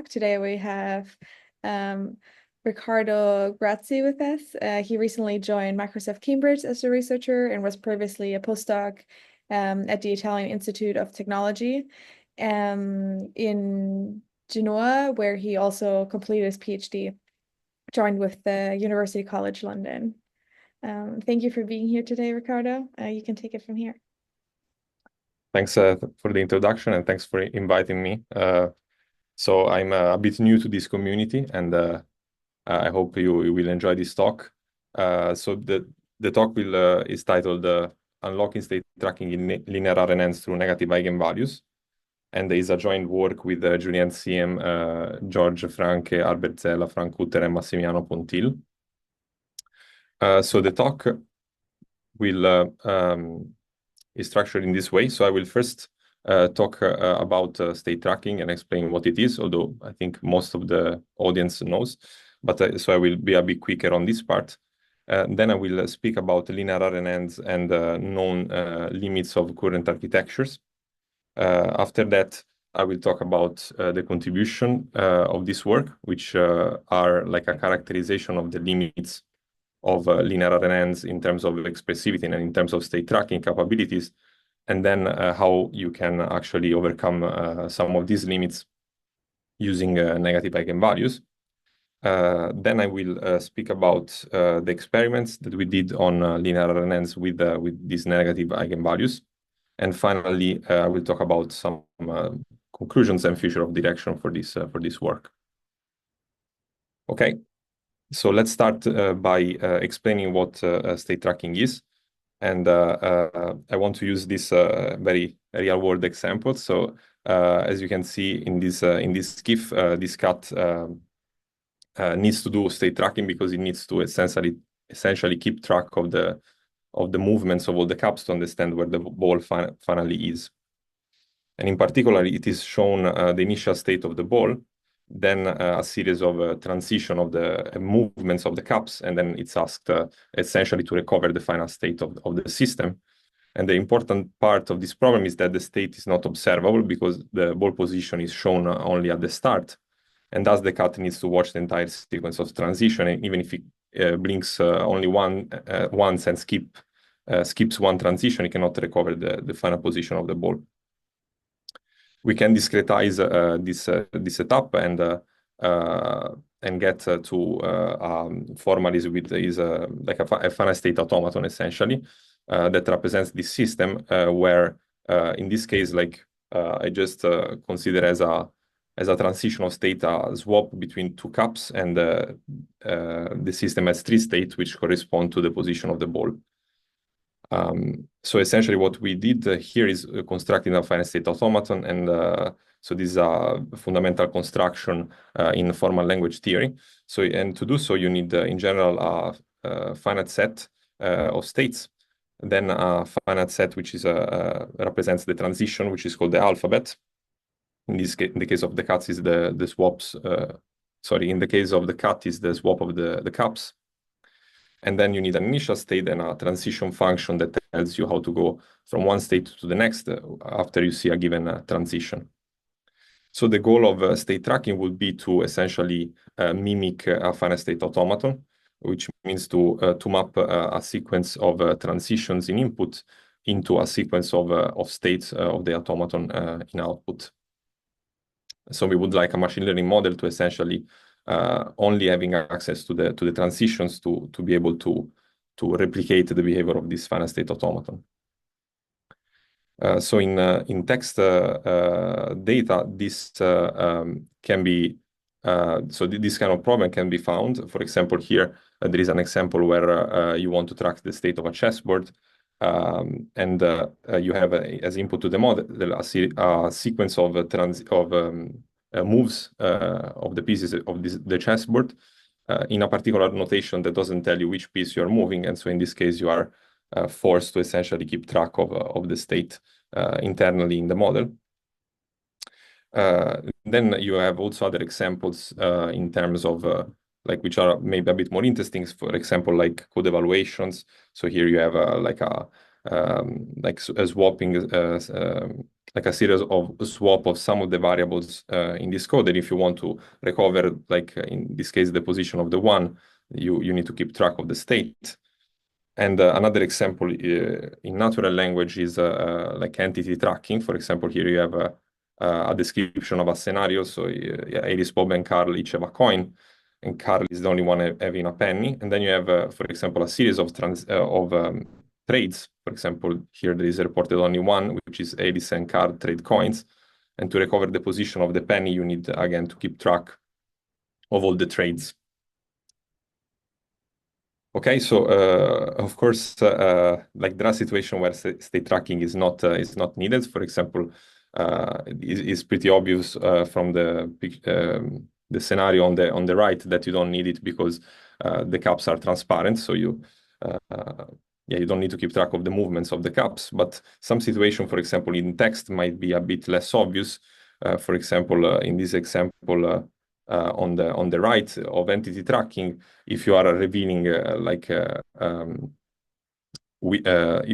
Today we have Riccardo Grazzi with us. He recently joined Microsoft Cambridge as a researcher and was previously a postdoc at the Italian Institute of Technology in Genoa, where he also completed his PhD, joined with the University College London. Thank you for being here today, Riccardo. You can take it from here. Thanks for the introduction and thanks for inviting me. So I'm a bit new to this community, and I hope you will enjoy this talk. So the talk is titled "Unlocking State Tracking in Linear RNNs Through Negative Eigenvalues," and there is a joint work with Julien Siem, George Franke, Albert Zella, Frank Hutter, and Massimiliano Pontil. So the talk is structured in this way. So I will first talk about state tracking and explain what it is, although I think most of the audience knows. But so I will be a bit quicker on this part. Then I will speak about linear RNNs and known limits of current architectures. After that, I will talk about the contribution of this work, which are like a characterization of the limits of linear RNNs in terms of expressivity and in terms of state tracking capabilities, and then how you can actually overcome some of these limits using negative eigenvalues. Then I will speak about the experiments that we did on linear RNNs with these negative eigenvalues. And finally, I will talk about some conclusions and future of direction for this work. Okay. So let's start by explaining what state tracking is. And I want to use this very real-world example. So as you can see in this GIF, this cat needs to do state tracking because it needs to essentially keep track of the movements of all the caps to understand where the ball finally is. And in particular, it is shown the initial state of the ball, then a series of transition of the movements of the caps, and then it's asked essentially to recover the final state of the system. And the important part of this problem is that the state is not observable because the ball position is shown only at the start, and thus the cat needs to watch the entire sequence of transition, and even if it blinks only once and skips one transition, it cannot recover the final position of the ball. We can discretize this setup and get to formalism with like a finite state automaton essentially that represents this system where in this case I just consider as a transition of state a swap between two caps, and the system has three states which correspond to the position of the ball. So essentially what we did here is constructing a finite state automaton, and so this is a fundamental construction in formal language theory. So, and to do so, you need in general a finite set of states, then a finite set which is represents the transition, which is called the alphabet. In the case of the cats is the swaps. Sorry, in the case of the cat is the swap of the caps. And then you need an initial state and a transition function that tells you how to go from one state to the next after you see a given transition. So the goal of state tracking would be to essentially mimic a finite state automaton, which means to map a sequence of transitions in input into a sequence of states of the automaton in output. So we would like a machine learning model to essentially only having access to the transitions to be able to replicate the behavior of this finite state automaton. So in text data, this can be so this kind of problem can be found. For example, here there is an example where you want to track the state of a chessboard, and you have as input to the model a sequence of moves of the pieces of the chessboard in a particular notation that doesn't tell you which piece you're moving, and so in this case you are forced to essentially keep track of the state internally in the model. Then you have also other examples in terms of which are maybe a bit more interesting. For example, like code evaluations. So here you have like a like swapping like a series of swap of some of the variables in this code. And if you want to recover, like in this case, the position of the one, you need to keep track of the state. And another example in natural language is like entity tracking. For example, here you have a description of a scenario. So Alice, Bob, and Carl each have a coin, and Carl is the only one having a penny. And then you have, for example, a series of trades. For example, here there is reported only one, which is Alice and Carl trade coins. And to recover the position of the penny, you need, again, to keep track of all the trades. Okay, so of course, like there are situations where state tracking is not needed. For example, it's pretty obvious from the scenario on the right that you don't need it because the caps are transparent. So you don't need to keep track of the movements of the caps. But some situation, for example, in text might be a bit less obvious. For example, in this example. On the right of entity tracking, if you are revealing if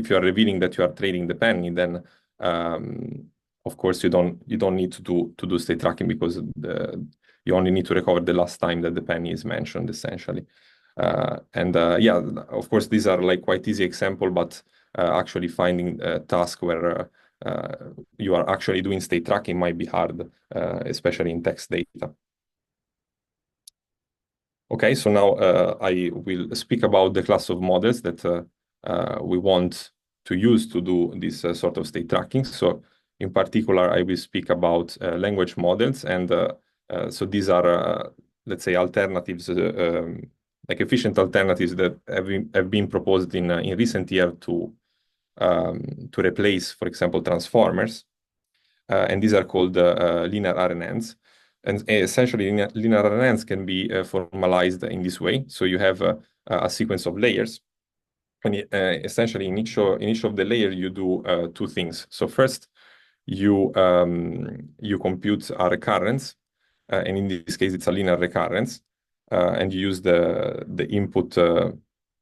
you are revealing that you are trading the penny, then of course you don't need to do state tracking because you only need to recover the last time that the penny is mentioned, essentially. Yeah, of course these are like quite easy example, but actually finding a task where you are actually doing state tracking might be hard, especially in text data. Okay, so now I will speak about the class of models that we want to use to do this sort of state tracking. So in particular, I will speak about language models. And so these are, let's say, alternatives, like efficient alternatives that have been proposed in recent years to replace, for example, transformers. And these are called linear RNNs. And essentially, linear RNNs can be formalized in this way. So you have a sequence of layers. And essentially, in each of the layers, you do two things. So first, you compute a recurrence. And in this case, it's a linear recurrence. And you use the input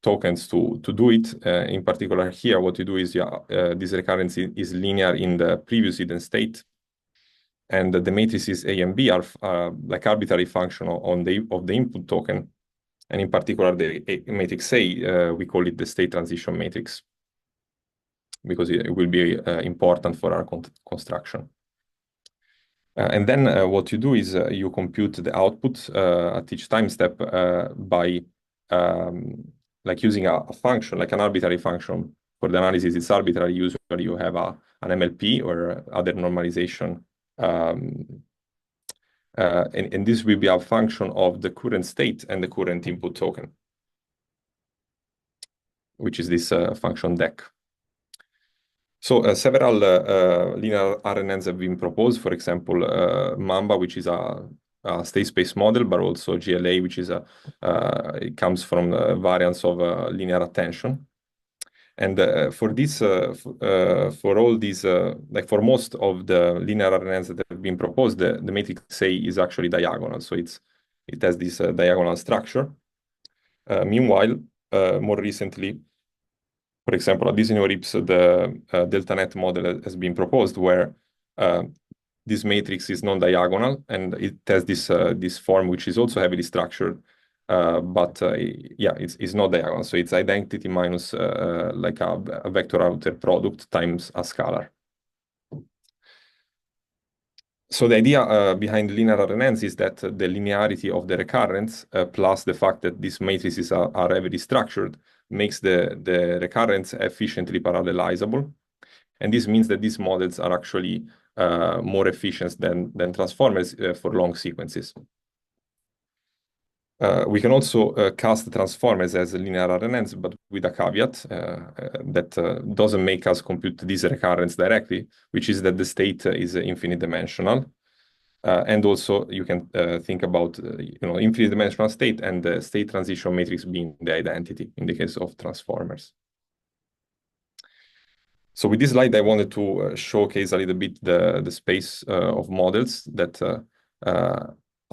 tokens to do it. In particular, here, what you do is this recurrence is linear in the previous hidden state. And the matrices A and B are like arbitrary function of the input token. And in particular, the matrix A, we call it the state transition matrix because it will be important for our construction. And then what you do is you compute the output at each time step by like using a function, like an arbitrary function. For the analysis, it's arbitrary. Usually you have an MLP or other normalization. And this will be a function of the current state and the current input token, which is this function DEC. So several linear RNNs have been proposed. For example, Mamba, which is a state space model, but also GLA, which is it comes from variants of linear attention. And for this, for all these, like for most of the linear RNNs that have been proposed, the matrix A is actually diagonal. So it has this diagonal structure. Meanwhile, more recently, for example, at Disney Rips, the DeltaNet model has been proposed where this matrix is non-diagonal and it has this form which is also heavily structured. But yeah, it's not diagonal. So it's identity minus like a vector outer product times a scalar. So the idea behind linear RNNs is that the linearity of the recurrence plus the fact that these matrices are heavily structured makes the recurrence efficiently parallelizable. And this means that these models are actually more efficient than transformers for long sequences. We can also cast transformers as linear RNNs, but with a caveat that doesn't make us compute this recurrence directly, which is that the state is infinite dimensional. And also you can think about infinite dimensional state and the state transition matrix being the identity in the case of transformers. So with this slide, I wanted to showcase a little bit the space of models that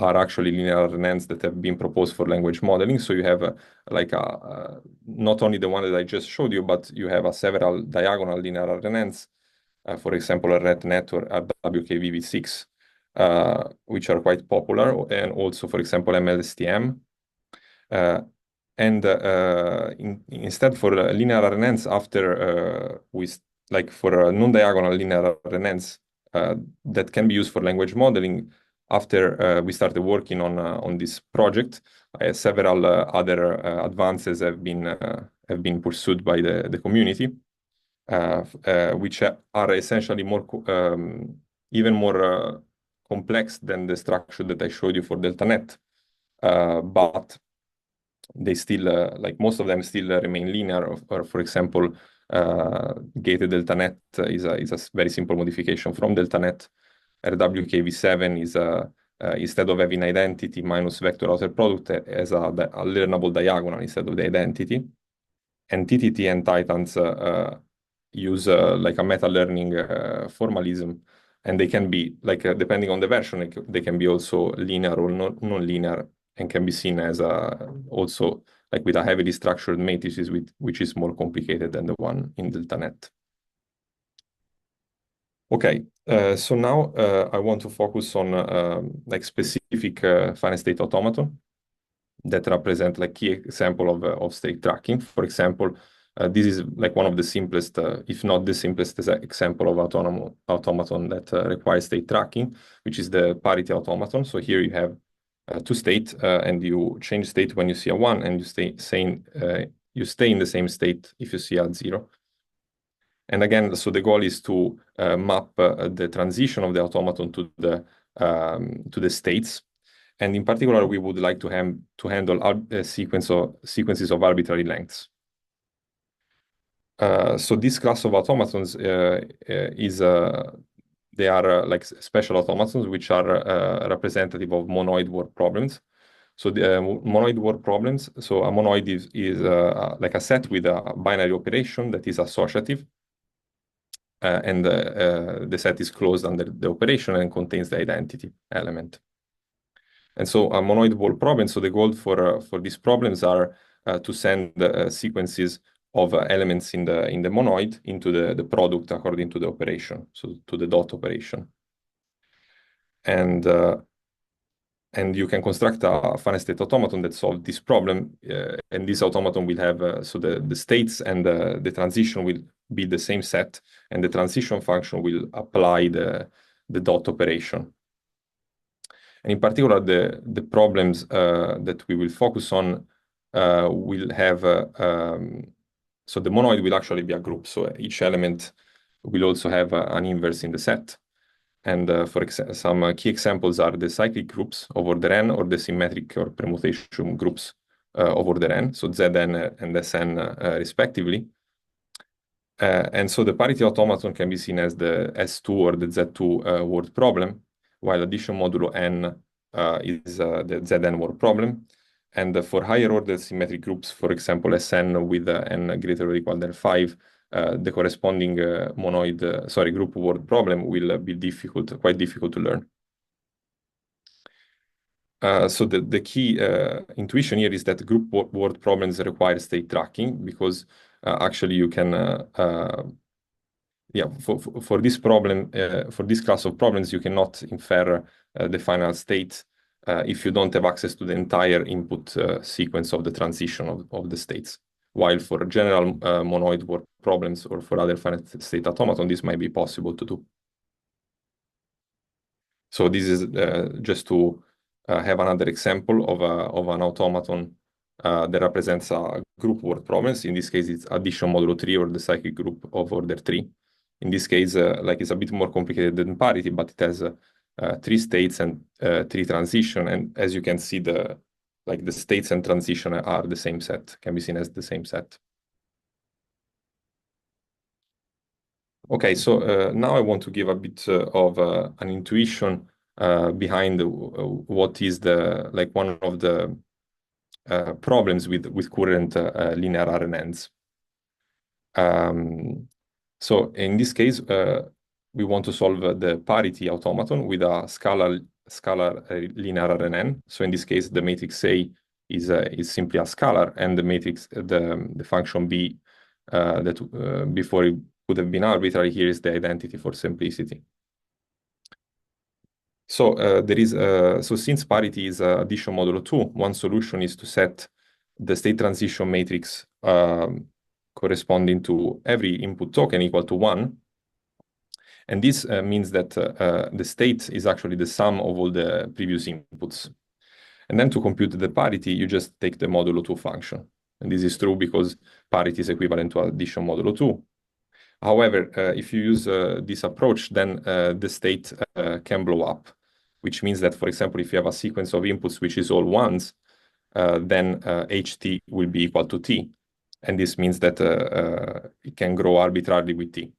are actually linear RNNs that have been proposed for language modeling. So you have like a not only the one that I just showed you, but you have several diagonal linear RNNs, for example, RNNet or RWKVV6, which are quite popular, and also, for example, MLSTM. Instead, for linear RNNs, after for non-diagonal linear RNNs that can be used for language modeling, after we started working on this project, several other advances have been pursued by the community, which are essentially even more complex than the structure that I showed you for DeltaNet, but they still, like most of them, still remain linear. Or for example, gated DeltaNet is a very simple modification from DeltaNet. RWKV7 is instead of having identity minus vector outer product as a learnable diagonal instead of the identity. And TTT and Titans use like a meta-learning formalism, and they can be depending on the version, they can be also linear or non-linear, and can be seen as also like with a heavily structured matrices, which is more complicated than the one in DeltaNet. Okay, so now I want to focus on like specific finite state automaton that represent like key example of state tracking. For example, this is like one of the simplest, if not the simplest example of automaton that requires state tracking, which is the parity automaton. So here you have two states, and you change state when you see a 1, and you stay in the same state if you see a 0. And again, so the goal is to map the transition of the automaton to the states. And in particular, we would like to handle sequences of arbitrary lengths. So this class of automatons they are like special automatons, which are representative of monoid word problems. So the monoid word problems. So a monoid is like a set with a binary operation that is associative, and the set is closed under the operation and contains the identity element. And so a monoid word problem. So the goal for these problems are to send sequences of elements in the monoid into the product according to the operation, so to the dot operation. And you can construct a finite state automaton that solves this problem, and this automaton will have so the states and the transition will be the same set, and the transition function will apply the dot operation. And in particular, the problems that we will focus on will have so the monoid will actually be a group. So each element will also have an inverse in the set. And for example, some key examples are the cyclic groups of order n, or the symmetric or permutation groups of order n, so Zn and Sn respectively. And so the parity automaton can be seen as the S2 or the Z2 word problem, while addition modulo n is the Zn word problem. And for higher order symmetric groups, for example, Sn with n greater or equal than 5, the corresponding group word problem will be quite difficult to learn. So the key intuition here is that group word problems require state tracking, because actually you can for this problem, for this class of problems, you cannot infer the final state if you don't have access to the entire input sequence of the transition of the states. While for general monoid word problems or for other finite state automaton, this might be possible to do. So this is just to have another example of an automaton that represents a group word problems. In this case, it's addition modulo 3, or the cyclic group of order 3. In this case, like it's a bit more complicated than parity, but it has 3 states and 3 transition. And as you can see, the states and transition are the same set, can be seen as the same set. Okay, so now I want to give a bit of an intuition behind what is one of the problems with current linear RNNs. So in this case, we want to solve the parity automaton with a scalar linear RNN. So in this case, the matrix A is simply a scalar, and the matrix, the function b that before it would have been arbitrary here is the identity for simplicity. So since parity is addition modulo 2, one solution is to set the state transition matrix corresponding to every input token equal to 1. And this means that the state is actually the sum of all the previous inputs. And then to compute the parity, you just take the modulo 2 function. And this is true because parity is equivalent to addition modulo 2. However, if you use this approach, then the state can blow up, which means that, for example, if you have a sequence of inputs which is all ones, then ht will be equal to t. And this means that it can grow arbitrarily with t.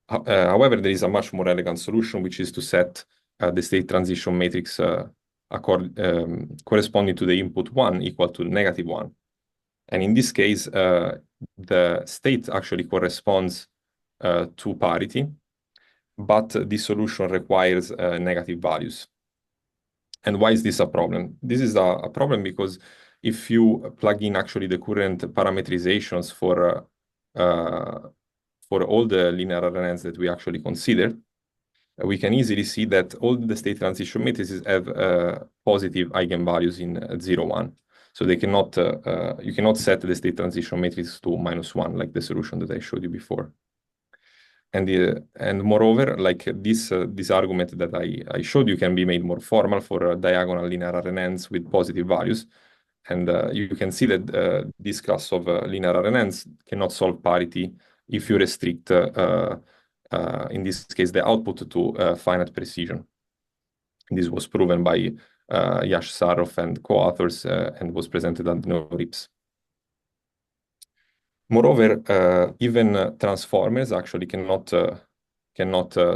However, there is a much more elegant solution, which is to set the state transition matrix corresponding to the input 1 equal to -1. And in this case, the state actually corresponds to parity, but this solution requires negative values. And why is this a problem? This is a problem because if you plug in actually the current parametrizations for all the linear RNNs that we actually consider, we can easily see that all the state transition matrices have positive eigenvalues in 0, 1. So they cannot, you cannot set the state transition matrix to -1 like the solution that I showed you before. And moreover, like this argument that I showed you can be made more formal for diagonal linear RNNs with positive values. And you can see that this class of linear RNNs cannot solve parity if you restrict, in this case, the output to finite precision. This was proven by Yash Saroff and co-authors and was presented at NeurIPS. Moreover, even transformers actually cannot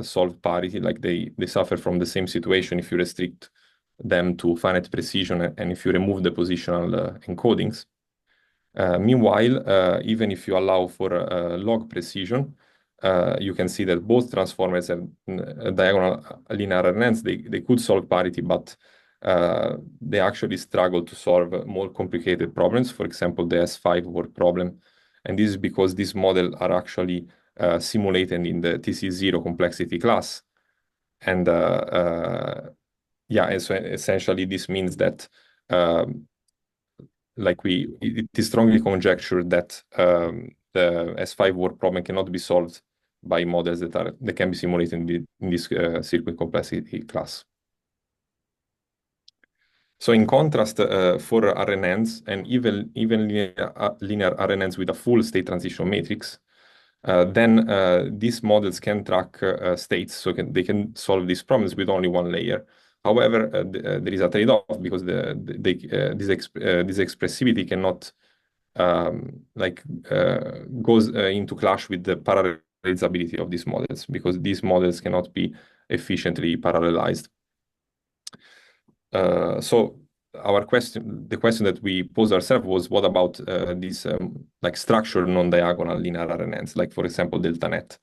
solve parity, like they suffer from the same situation if you restrict them to finite precision and if you remove the positional encodings. Meanwhile, even if you allow for log precision, you can see that both transformers and diagonal linear RNNs, they could solve parity, but they actually struggle to solve more complicated problems. For example, the S5 word problem. And this is because these models are actually simulated in the TC0 complexity class. And yeah, and so essentially this means that it is strongly conjectured that the S5 word problem cannot be solved by models that can be simulated in this circuit complexity class. So in contrast, for RNNs and even linear RNNs with a full state transition matrix, then these models can track states, so they can solve these problems with only one layer. However, there is a trade-off because this expressivity cannot goes into clash with the parallelizability of these models because these models cannot be efficiently parallelized. So the question that we posed ourselves was, what about these structured non-diagonal linear RNNs, like for example delta net?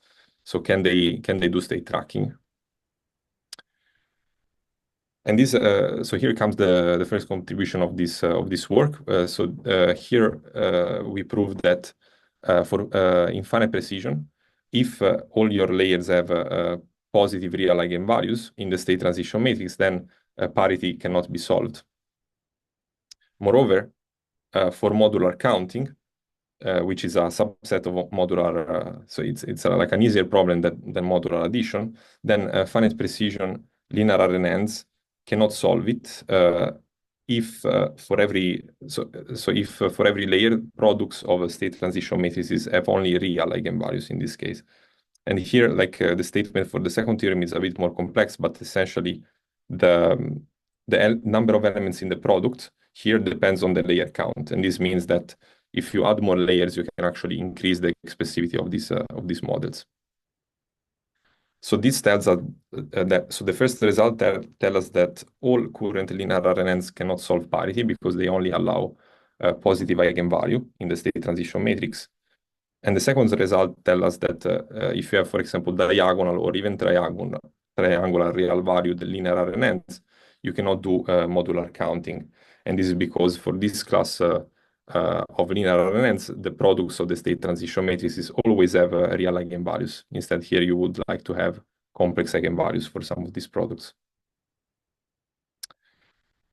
So can they do state tracking? And this so here comes the first contribution of this work. Here we proved that for infinite precision, if all your layers have positive real eigenvalues in the state transition matrix, then parity cannot be solved. Moreover, for modular counting, which is a subset of modular, so it's like an easier problem than modular addition, then finite precision linear RNNs cannot solve it if for every layer, products of state transition matrices have only real eigenvalues in this case. And here, the statement for the second theorem is a bit more complex, but essentially the number of elements in the product here depends on the layer count. And this means that if you add more layers, you can actually increase the expressivity of these models. So this tells us so the first result tell us that all current linear RNNs cannot solve parity because they only allow positive eigenvalue in the state transition matrix. And the second result tells us that if you have, for example, diagonal or even triangular real valued linear RNNs, you cannot do modular counting. And this is because for this class of linear RNNs, the products of the state transition matrices always have real eigenvalues. Instead, here you would like to have complex eigenvalues for some of these products.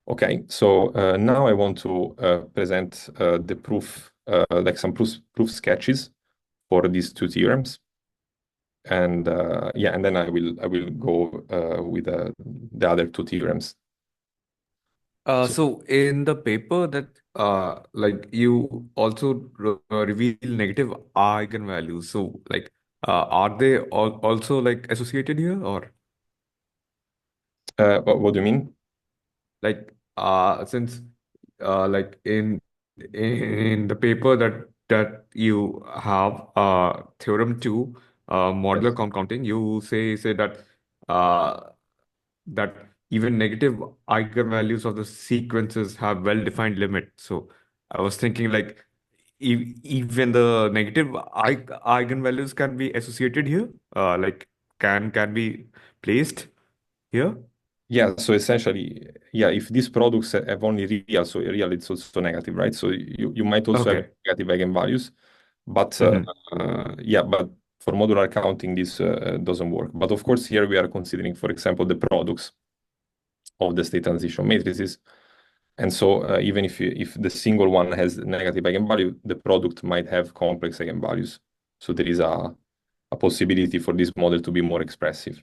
Okay, so now I want to present the proof, like some proof sketches for these two theorems. And yeah, and then I will go with the other two theorems. So So in the paper that like you also reveal negative eigenvalues. So like are they also like associated here or what do you mean? like since like in the paper that you have theorem 2 modular Yes. counting, you say that uh that even negative eigenvalues of the sequences have well-defined limit. So I was thinking like even the negative eigenvalues can be associated here, like can be placed here. Yeah, so essentially, yeah, if these products have only real, so real it's also negative, right? So you might also have Okay. negative eigenvalues, but Hmm. yeah, but for modular counting, this doesn't work. But of course, here we are considering, for example, the products of the state transition matrices. And so even if the single one has negative eigenvalue, the product might have complex eigenvalues. So there is a possibility for this model to be more expressive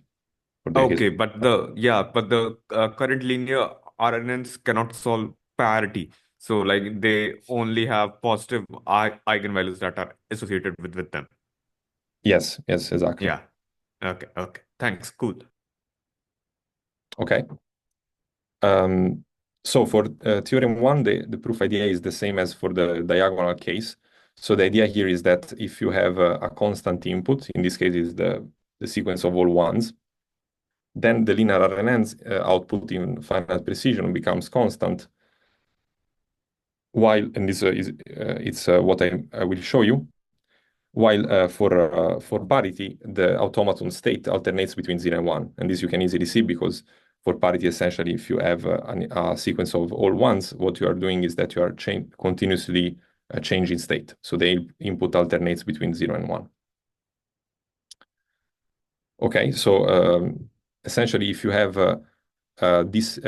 for the case. Okay, but the current linear RNNs cannot solve parity. So like they only have positive eigenvalues that are associated with them. Yes, yes, exactly. Yeah. Okay. Okay. Thanks. Cool. Okay. So for theorem one, the proof idea is the same as for the diagonal case. So the idea here is that if you have a constant input, in this case is the sequence of all ones, then the linear RNNs output in finite precision becomes constant. While, and this is it's what I will show you. While for parity, the automaton state alternates between 0 and 1. And this you can easily see because for parity, essentially, if you have a sequence of all ones, what you are doing is that you are continuously changing state. So the input alternates between 0 and 1. Okay, so essentially, if you have this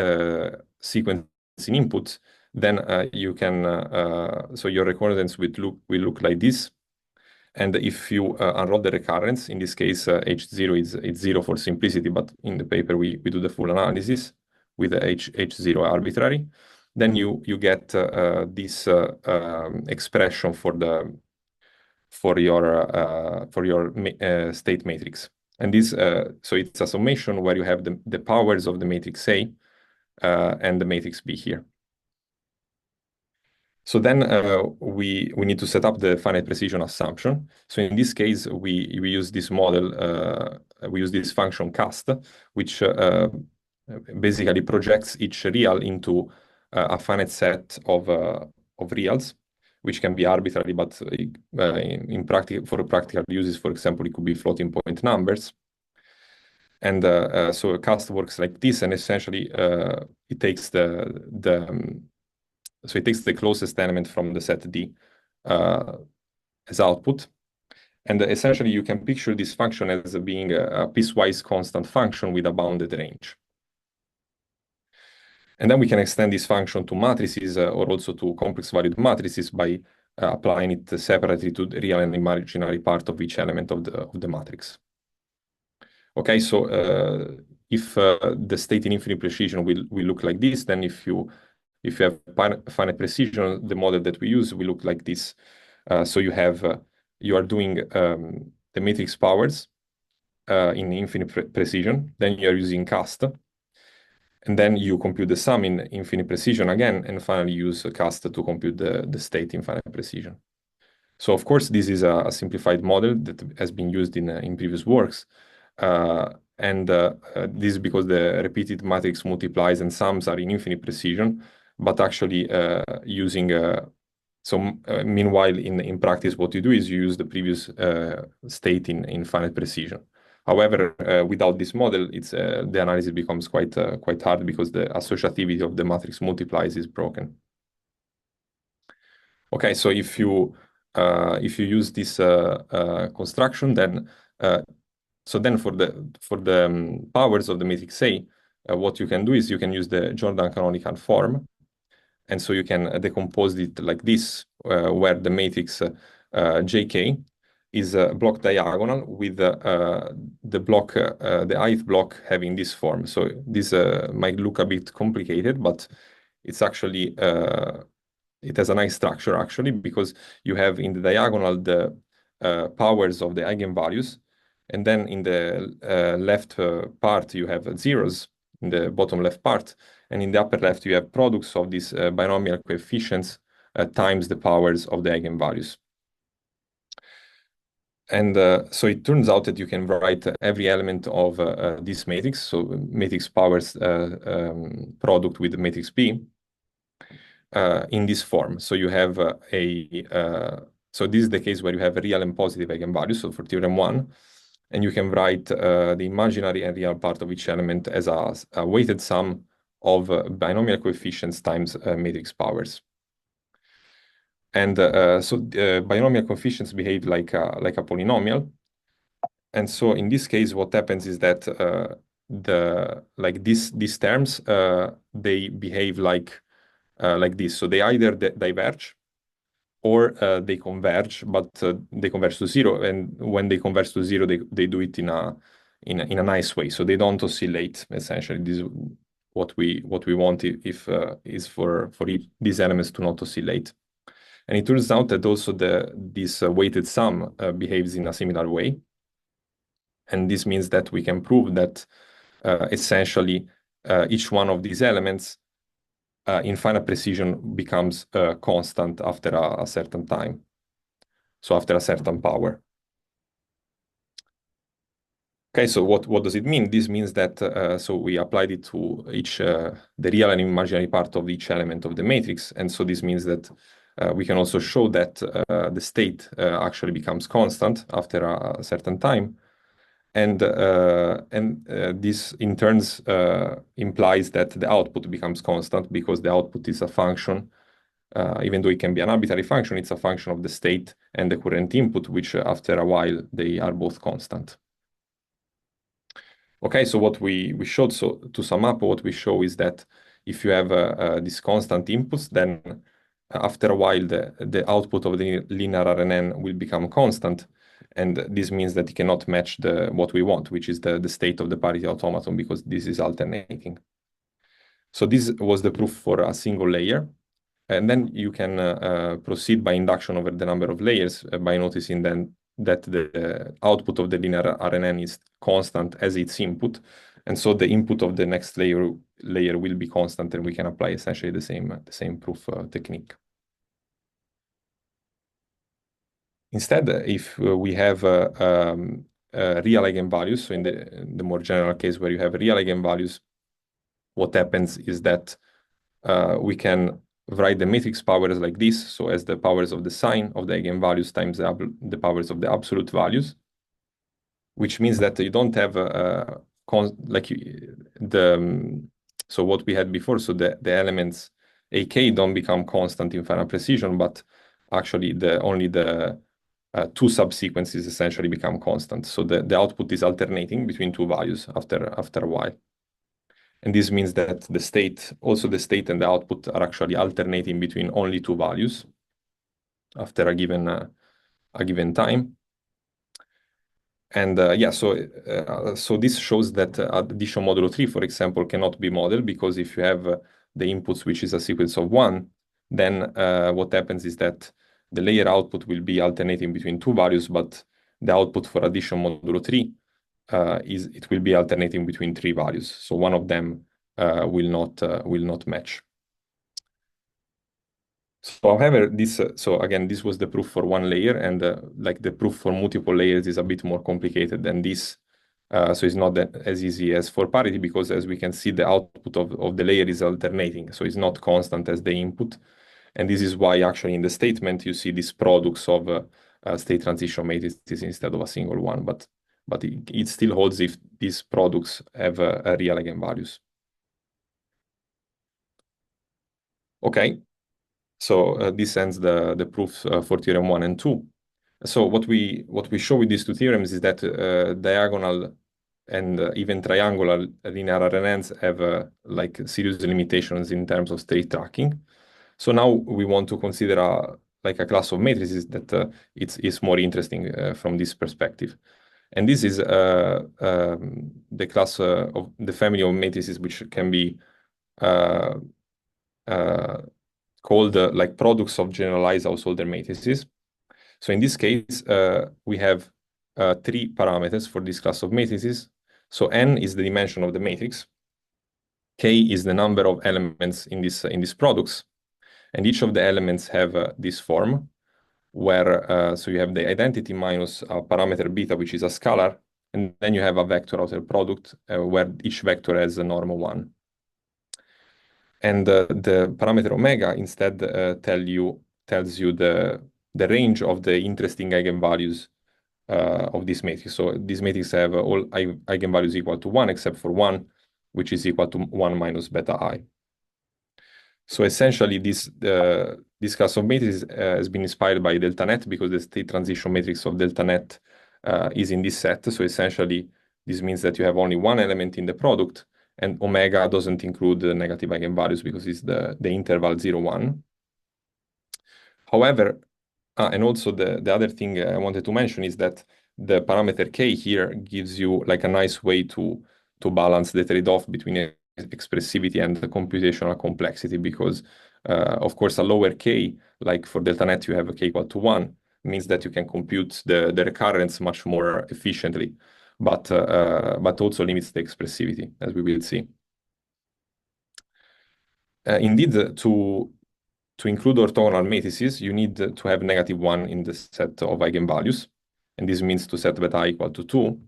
sequence in input, then you can, so your recurrence will look like this. And if you unroll the recurrence, in this case, H0 it's 0 for simplicity, but in the paper we do the full analysis with the H0 arbitrary. Then you get this expression for your state matrix. And this so it's a summation where you have the powers of the matrix A and the matrix B here. So then we need to set up the finite precision assumption. So in this case, we use this model, we use this function cast, which basically projects each real into a finite set of reals, which can be arbitrary, but in practical for practical uses, for example, it could be floating point numbers. And so a cast works like this, and essentially it takes so it takes the closest element from the set D as output. And essentially, you can picture this function as being a piecewise constant function with a bounded range. And then we can extend this function to matrices or also to complex valued matrices by applying it separately to the real and imaginary part of each element of the matrix. Okay, so if the state in infinite precision will look like this, then if you have finite precision, the model that we use will look like this. So you are doing the matrix powers in infinite precision, then you are using cast, and then you compute the sum in infinite precision again, and finally use cast to compute the state in finite precision. So of course, this is a simplified model that has been used in previous works. And this is because the repeated matrix multiplies and sums are in infinite precision, but actually using meanwhile in practice what you do is you use the previous state in finite precision. However, without this model, the analysis becomes quite hard because the associativity of the matrix multiplies is broken. Okay, so if you use this construction, then for the powers of the matrix A, what you can do is you can use the Jordan canonical form, and so you can decompose it like this, where the matrix JK is a block diagonal with the block, the ith block having this form. So this might look a bit complicated, but it's actually it has a nice structure actually, because you have in the diagonal the powers of the eigenvalues, and then in the left part you have zeros in the bottom left part, and in the upper left you have products of these binomial coefficients times the powers of the eigenvalues. And so it turns out that you can write every element of this matrix, so matrix powers product with matrix P, in this form. So you have so this is the case where you have a real and positive eigenvalues, so for theorem 1, and you can write the imaginary and real part of each element as a weighted sum of binomial coefficients times matrix powers. And so binomial coefficients behave like a polynomial. And so in this case, what happens is that these terms they behave like this. So they either diverge or they converge, but they converge to zero. And when they converge to zero, they do it in a nice way. So they don't oscillate. Essentially, this is what we want if is for these elements to not oscillate. And it turns out that also this weighted sum behaves in a similar way. And this means that we can prove that essentially each one of these elements in finite precision becomes constant after a certain time. So after a certain power. Okay, so what does it mean? This means that so we applied it to each the real and imaginary part of each element of the matrix, and so this means that we can also show that the state actually becomes constant after a certain time, and this in turn implies that the output becomes constant because the output is a function. Even though it can be an arbitrary function, it's a function of the state and the current input, which after a while they are both constant. Okay, so what we showed, so to sum up, what we show is that if you have these constant inputs, then after a while the output of the linear RNN will become constant, and this means that it cannot match what we want, which is the state of the parity automaton, because this is alternating. So this was the proof for a single layer. And then you can proceed by induction over the number of layers by noticing then that the output of the linear RNN is constant as its input. And so the input of the next layer will be constant, and we can apply essentially the same proof technique. Instead, if we have real eigenvalues, so in the more general case where you have real eigenvalues, what happens is that we can write the matrix powers like this, so as the powers of the sign of the eigenvalues times the powers of the absolute values, which means that you don't have so what we had before, so the elements AK don't become constant in finite precision, but actually only the two subsequences essentially become constant. So the output is alternating between two values after a while. And this means that the state and the output are actually alternating between only two values after a given time. And yeah, so this shows that addition modulo 3, for example, cannot be modeled, because if you have the inputs, which is a sequence of 1, then what happens is that the layer output will be alternating between two values, but the output for addition modulo 3 it will be alternating between three values. So one of them will not match. So however, so again, this was the proof for one layer, and like the proof for multiple layers is a bit more complicated than this. So it's not that as easy as for parity, because as we can see, the output of the layer is alternating. So it's not constant as the input. And this is why actually in the statement, you see these products of state transition matrices instead of a single one. But but it still holds if these products have a real eigenvalues. Okay, so this ends the proofs for theorem 1 and 2. So what we show with these two theorems is that diagonal and even triangular linear RNNs have like serious limitations in terms of state tracking. So now we want to consider like a class of matrices that it's more interesting from this perspective. And this is the class of the family of matrices which can be uh, uh, called like products of generalized Hausholder matrices. So in this case, we have 3 parameters for this class of matrices. So n is the dimension of the matrix, k is the number of elements in these products, and each of the elements have this form, where so you have the identity minus a parameter beta, which is a scalar, and then you have a vector outer product where each vector has a norm 1. And the parameter omega instead tells you the range of the interesting eigenvalues of this matrix. So this matrix have all eigenvalues equal to 1 except for 1, which is equal to 1 minus beta I. So essentially, this class of matrices has been inspired by delta net because the state transition matrix of delta net is in this set. So essentially, this means that you have only one element in the product, and omega doesn't include the negative eigenvalues because it's the interval 0, 1. However, and also the other thing I wanted to mention is that the parameter k here gives you like a nice way to balance the trade-off between expressivity and the computational complexity, because of course a lower k, like for delta net you have a k equal to 1, means that you can compute the recurrence much more efficiently, but also limits the expressivity, as we will see. Indeed, to include orthogonal matrices, you need to have -1 in the set of eigenvalues, and this means to set beta I equal to 2.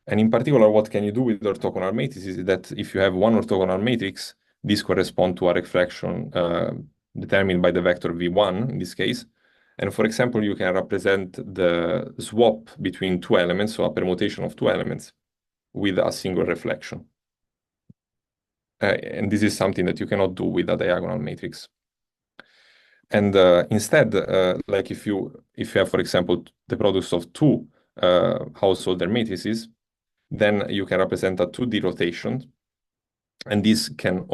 And in particular, what can you do with orthogonal matrices is that if you have one orthogonal matrix, this corresponds to a reflection determined by the vector V1 in this case. And for example, you can represent the swap between 2 elements, so a permutation of 2 elements, with a single reflection. And this is something that you cannot do with a diagonal matrix. And instead, like if you have, for example, the products of 2 Hausholder matrices, then you can represent a 2D rotation, and this can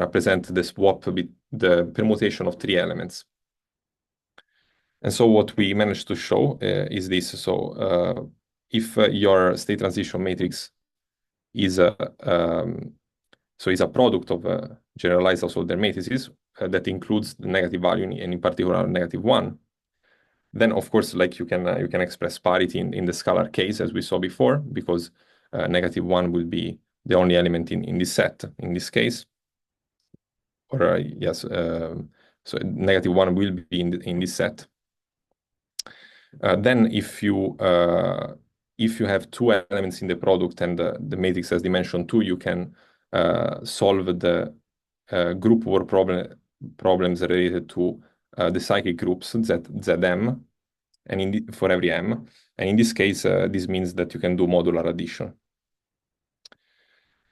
represent the swap with the permutation of 3 elements. And so what we managed to show is this. So if your state transition matrix is a product of generalized Hausholder matrices that includes the negative value and in particular -1, then of course like you can express parity in the scalar case as we saw before, because -1 will be the only element in this set in this case, or yes, so -1 will be in this set. Then if you have 2 elements in the product and the matrix has dimension 2, you can solve the group war problems related to the cyclic groups Zm, and for every m. And in this case, this means that you can do modular addition.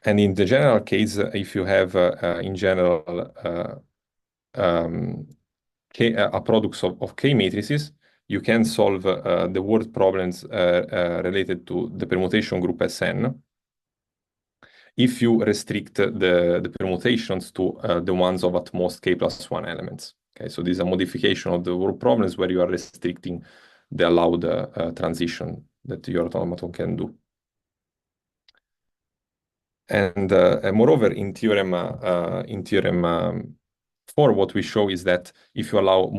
And in the general case, if you have in general a product of k matrices, you can solve the word problems related to the permutation group Sn if you restrict the permutations to the ones of at most k+1 elements. Okay, so this is a modification of the word problems where you are restricting the allowed transition that your automaton can do. And moreover, in theorem 4, what we show is that if you allow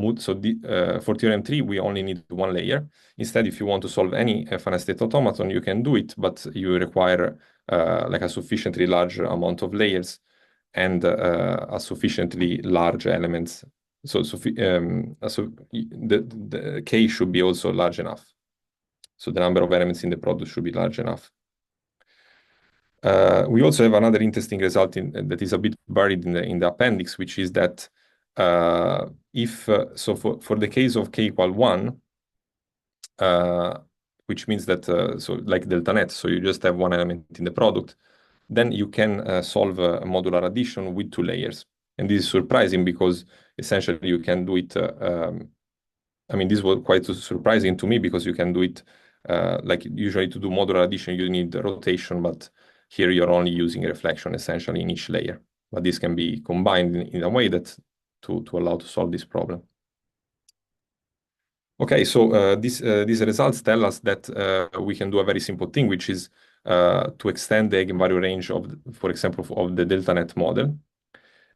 for theorem 3, we only need 1 layer. Instead, if you want to solve any finite state automaton, you can do it, but you require like a sufficiently large amount of layers and a sufficiently large elements. So the k should be also large enough. So the number of elements in the product should be large enough. We also have another interesting result that is a bit buried in the appendix, which is that for the case of k equal 1, which means that, so like delta net, so you just have one element in the product, then you can solve a modular addition with two layers. And this is surprising because essentially you can do it. I mean, this was quite surprising to me because you can do it like usually to do modular addition, you need rotation, but here you're only using reflection essentially in each layer. But this can be combined in a way that to allow to solve this problem. Okay, so these results tell us that we can do a very simple thing, which is to extend the eigenvalue range of, for example, of the delta net model,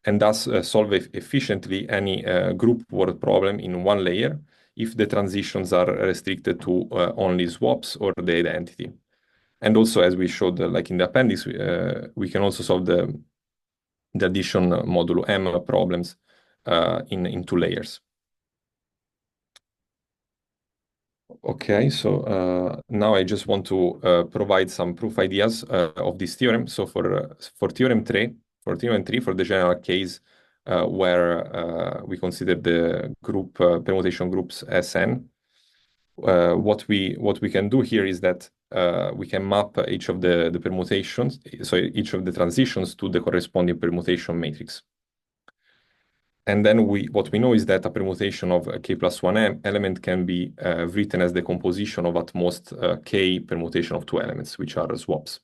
and thus solve efficiently any group word problem in one layer if the transitions are restricted to only swaps or the identity. And also, as we showed, like in the appendix, we can also solve the addition modulo M problems in two layers. Okay, so now I just want to provide some proof ideas of this theorem. So for theorem 3, for the general case where we consider the group permutation groups Sn, what we can do here is that we can map each of the permutations, so each of the transitions to the corresponding permutation matrix. And then what we know is that a permutation of a k plus 1 element can be written as the composition of at most k permutation of two elements, which are swaps.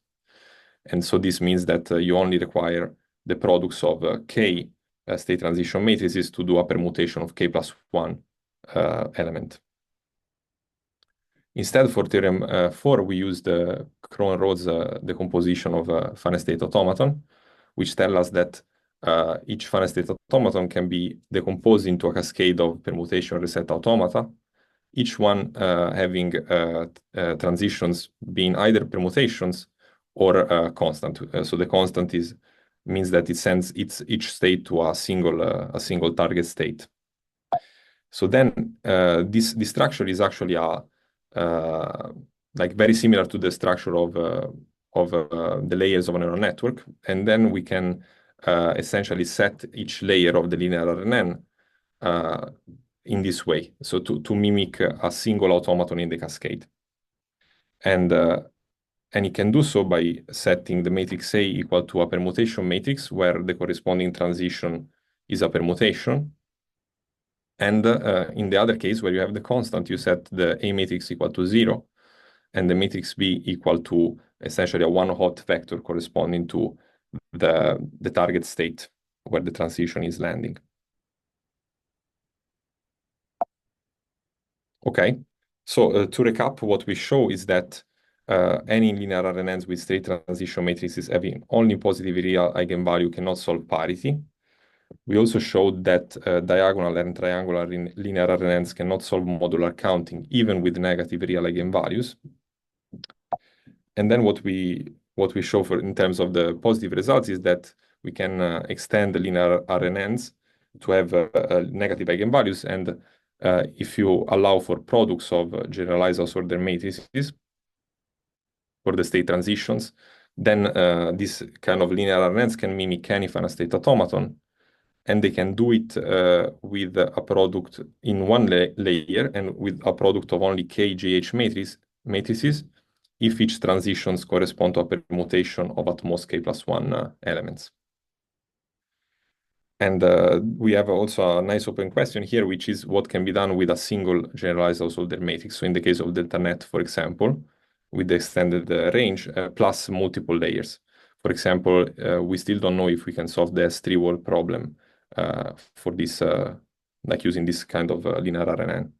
And so this means that you only require the products of k state transition matrices to do a permutation of k plus 1 element. Instead, for theorem 4, we use the Krohn-Rhodes decomposition of a finite state automaton, which tells us that each finite state automaton can be decomposed into a cascade of permutation reset automata, each one having transitions being either permutations or constant. So the constant means that it sends each state to a single target state. So then this structure is actually like very similar to the structure of the layers of a neural network, and then we can essentially set each layer of the linear RNN in this way, so to mimic a single automaton in the cascade. And it can do so by setting the matrix A equal to a permutation matrix where the corresponding transition is a permutation. And in the other case, where you have the constant, you set the A matrix equal to 0 and the matrix B equal to essentially a one-hot vector corresponding to the target state where the transition is landing. Okay, so to recap, what we show is that any linear RNNs with state transition matrices having only positive real eigenvalue cannot solve parity. We also showed that diagonal and triangular linear RNNs cannot solve modular counting, even with negative real eigenvalues. And then what we show in terms of the positive results is that we can extend the linear RNNs to have negative eigenvalues. And if you allow for products of generalized Haussorter matrices for the state transitions, then this kind of linear RNNs can mimic any finite state automaton. And they can do it with a product in one layer and with a product of only KJH matrices if each transitions correspond to a permutation of at most k plus 1 elements. And we have also a nice open question here, which is what can be done with a single generalized Haussorter matrix. So in the case of delta net, for example, with the extended range plus multiple layers. For example, we still don't know if we can solve the S3 wall problem for this, like using this kind of linear RNN.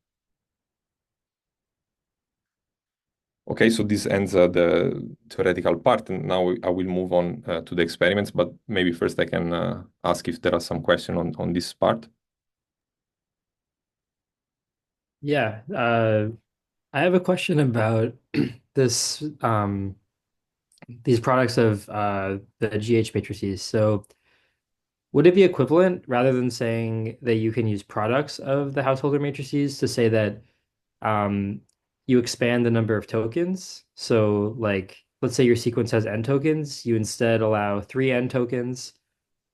Okay, so this ends the theoretical part, and now I will move on to the experiments, but maybe first I can ask if there are some questions on this part. Yeah, I have a question about this these products of the GH matrices. So would it be equivalent rather than saying that you can use products of the Haussorter matrices to say that you expand the number of tokens? So like, let's say your sequence has n tokens, you instead allow 3 n tokens.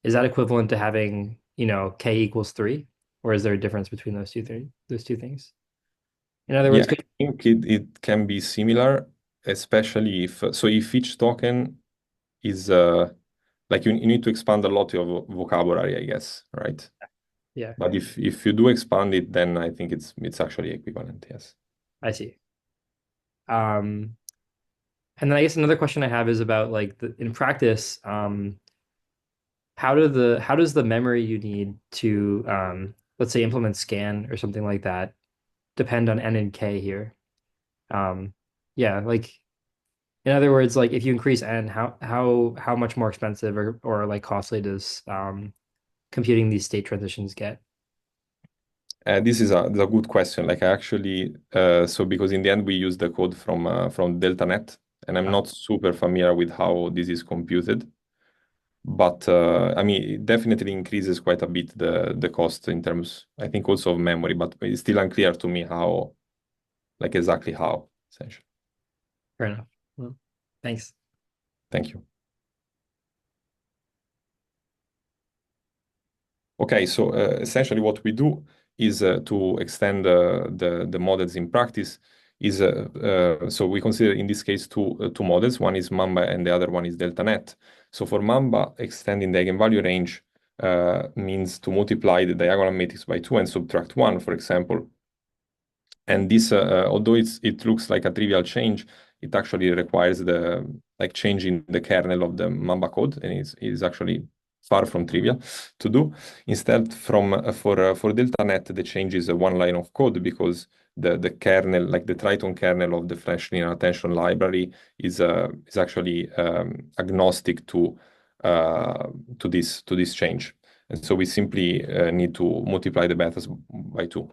Is that equivalent to having, k equals 3? Or is there a difference between those two things? In other words, Yeah. think it can be similar, especially if each token is like you need to expand a lot of vocabulary, I guess, right? Yeah, But if you do expand it, then I think it's actually equivalent, yes. I see. Um, and then I guess another question I have is about like in practice, how does the memory you need to let's say implement scan or something like that depend on N and K here? Um, yeah, like in other words, like if you increase N, how much more expensive or like costly does computing these state transitions get? This is a good question. Like I actually, so because in the end we use the code from DeltaNet, and I'm Uh, not super familiar with how this is computed. But I mean, it definitely increases quite a bit the cost in terms, I think, also of memory. But it's still unclear to me how, like exactly how, essentially. Fair enough. Well, thanks. Thank you. Okay, so essentially what we do is to extend the models in practice is so we consider in this case two models. One is Mamba and the other one is DeltaNet. So for Mamba, extending the eigenvalue range means to multiply the diagonal matrix by 2 and subtract 1, for example. And this, although it looks like a trivial change, it actually requires the like changing the kernel of the Mamba code, and is actually far from trivial to do. Instead, for DeltaNet, the change is one line of code because the kernel, like the Triton kernel of the French linear attention library, is actually agnostic to this change, and so we simply need to multiply the betas by 2.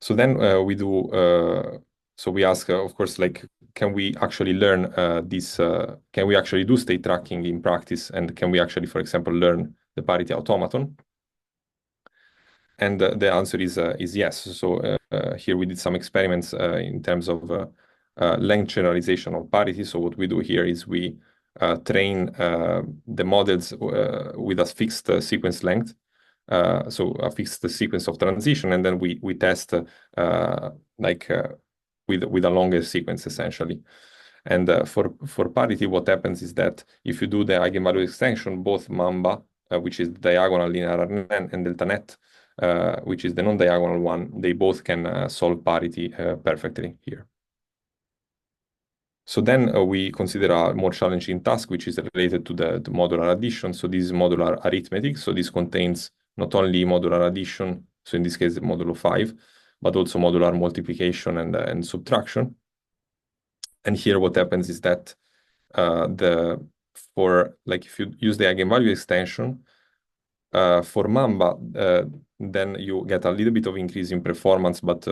So then so we ask, of course, like, can we actually learn can we actually do state tracking in practice? And can we actually, for example, learn the parity automaton? And the answer is yes. So here we did some experiments in terms of length generalization of parity. So what we do here is we train the models with a fixed sequence length. So a fixed sequence of transition, and then we test with a longer sequence essentially. And for parity, what happens is that if you do the eigenvalue extension, both Mamba, which is the diagonal linear RNN, and DeltaNet, which is the non-diagonal one, they both can solve parity perfectly here. So then we consider a more challenging task, which is related to the modular addition. So this is modular arithmetic. So this contains not only modular addition, so in this case, modulo 5, but also modular multiplication and subtraction. And here what happens is that if you use the eigenvalue extension, for Mamba, then you get a little bit of increase in performance, but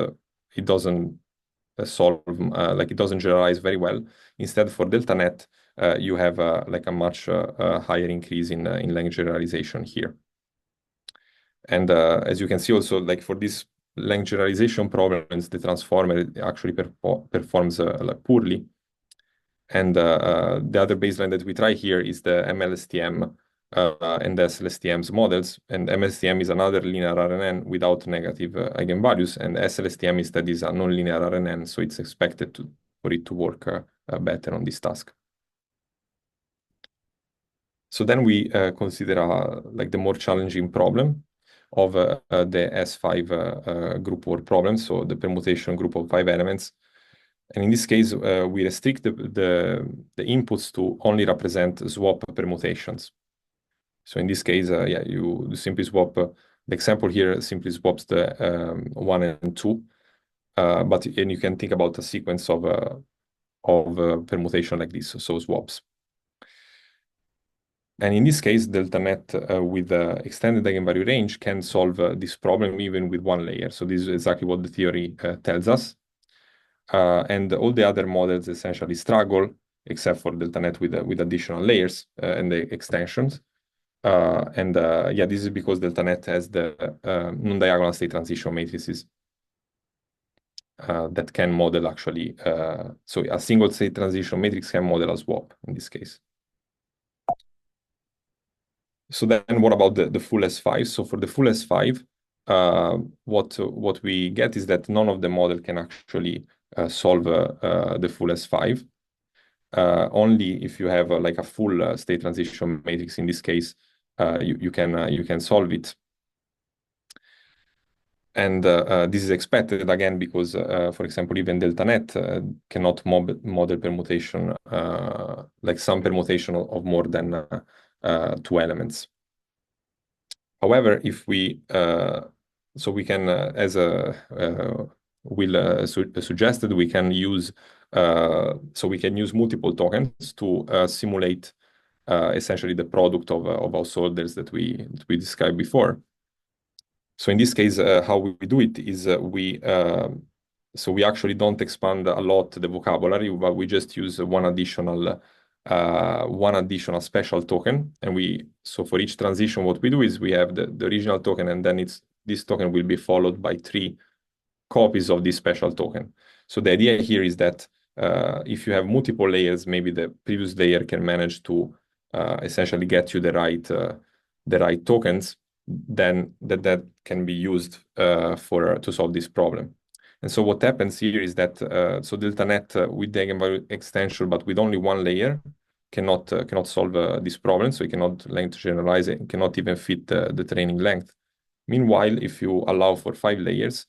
it doesn't it doesn't generalize very well. Instead, for DeltaNet, you have like a much higher increase in length generalization here. And as you can see also, like for this length generalization problems, the transformer actually performs like poorly. And the other baseline that we try here is the MLSTM and the SLSTM's models. And MLSTM is another linear RNN without negative eigenvalues, and SLSTM instead is a non-linear RNN, so it's expected for it to work better on this task. So then we consider like the more challenging problem of the S5 group word problem, so the permutation group of 5 elements. And in this case, we restrict the inputs to only represent swap permutations. So in this case, you simply swap, the example here simply swaps the 1 and 2, and you can think about a sequence of permutation like this, so swaps. And in this case, DeltaNet with extended eigenvalue range can solve this problem even with one layer. So this is exactly what the theory tells us. And all the other models essentially struggle, except for DeltaNet with additional layers and the extensions. This is because DeltaNet has the non-diagonal state transition matrices that can model actually. So a single state transition matrix can model a swap in this case. So then what about the full S5? So for the full S5, what we get is that none of the model can actually solve the full S5. Only if you have like a full state transition matrix, in this case, you can solve it. And this is expected again because, for example, even delta net cannot model permutation, like some permutation of more than 2 elements. However, if we so we can, as Will suggested, we can use multiple tokens to simulate essentially the product of householders that we described before. So in this case, how we do it is we actually don't expand a lot the vocabulary, but we just use one additional special token. And so for each transition, what we do is we have the original token, and then this token will be followed by 3 copies of this special token. So the idea here is that if you have multiple layers, maybe the previous layer can manage to essentially get you the right tokens, then that can be used to solve this problem. And so what happens here is that so delta net with the eigenvalue extension, but with only one layer, cannot solve this problem. So it cannot length generalize it, cannot even fit the training length. Meanwhile, if you allow for 5 layers,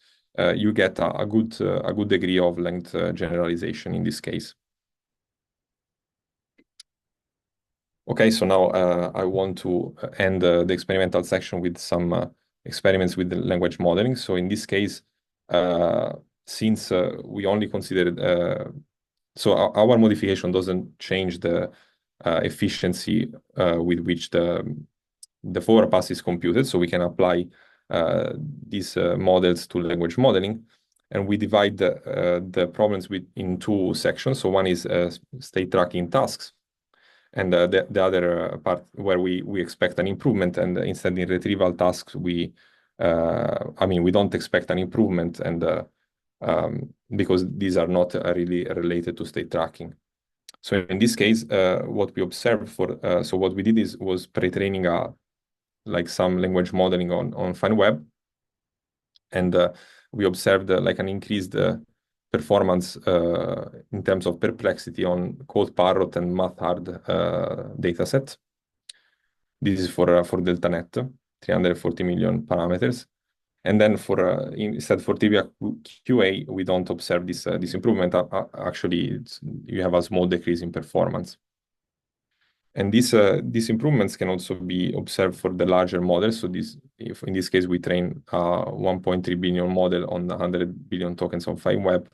you get a good degree of length generalization in this case. Okay, so now I want to end the experimental section with some experiments with the language modeling. So in this case, since we only considered, so our modification doesn't change the efficiency with which the forward pass is computed, so we can apply these models to language modeling. And we divide the problems in 2 sections. So one is state tracking tasks, and the other part where we expect an improvement, and instead in retrieval tasks we don't expect an improvement, and because these are not really related to state tracking. So in this case, what we observed so what we did was pre-training like some language modeling on FineWeb, and we observed like an increased performance in terms of perplexity on CodeParrot and MathHard dataset. This is for delta net, 340 million parameters. And then instead for Trivia QA, we don't observe this improvement. Actually, you have a small decrease in performance. And these improvements can also be observed for the larger models. So if in this case we train a 1.3 billion model on 100 billion tokens on FineWeb,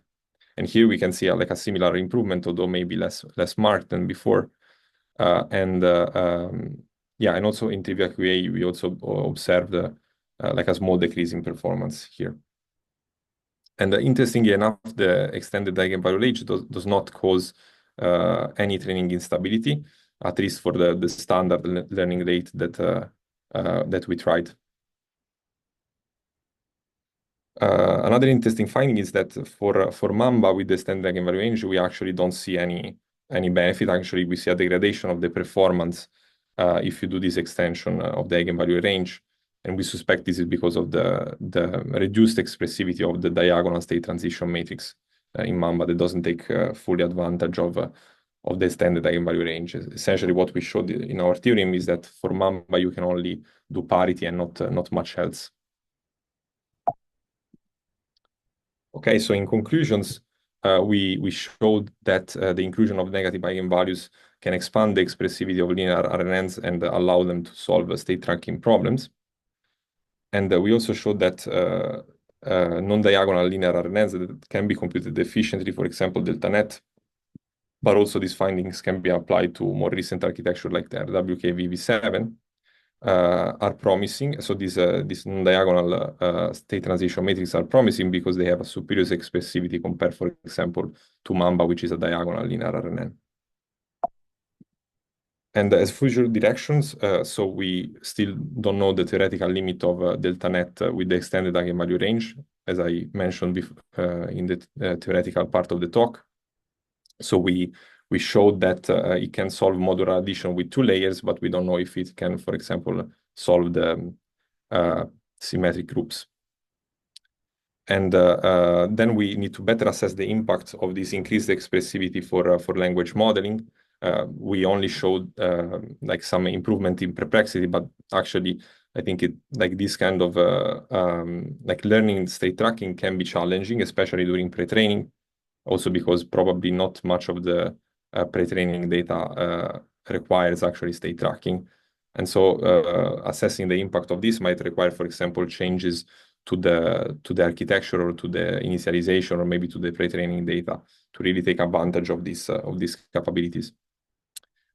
and here we can see like a similar improvement, although maybe less marked than before. And also in Trivia QA we also observed like a small decrease in performance here. And interestingly enough, the extended eigenvalue range does not cause any training instability, at least for the standard learning rate that we tried. Another interesting finding is that for Mamba with the standard eigenvalue range, we actually don't see any benefit. Actually, we see a degradation of the performance if you do this extension of the eigenvalue range. And we suspect this is because of the reduced expressivity of the diagonal state transition matrix in Mamba that doesn't take fully advantage of the standard eigenvalue range. Essentially, what we showed in our theorem is that for Mamba you can only do parity and not much else. Okay, so in conclusions, we showed that the inclusion of negative eigenvalues can expand the expressivity of linear RNNs and allow them to solve state tracking problems. And we also showed that non-diagonal linear RNNs that can be computed efficiently, for example, delta net, but also these findings can be applied to more recent architecture like the RWK-VV7, are promising. So these non-diagonal state transition matrices are promising because they have a superior expressivity compared, for example, to Mamba, which is a diagonal linear RNN. And as future directions, so we still don't know the theoretical limit of delta net with the extended eigenvalue range, as I mentioned in the theoretical part of the talk. So we showed that it can solve modular addition with 2 layers, but we don't know if it can, for example, solve the symmetric groups. And then we need to better assess the impact of this increased expressivity for language modeling. We only showed like some improvement in perplexity, but actually I think this kind of like learning state tracking can be challenging, especially during pre-training. Also because probably not much of the pre-training data requires actually state tracking. And so assessing the impact of this might require, for example, changes to the architecture or to the initialization or maybe to the pre-training data to really take advantage of these capabilities.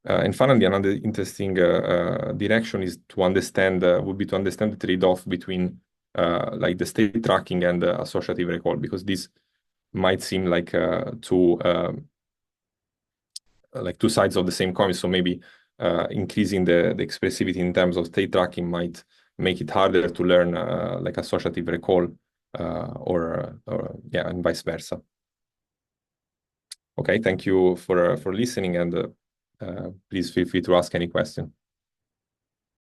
And finally, another interesting direction is to understand the trade-off between like the state tracking and the associative recall, because this might seem like two sides of the same coin. So maybe increasing the expressivity in terms of state tracking might make it harder to learn like associative recall or yeah, and vice versa. Okay, thank you for listening, and please feel free to ask any question.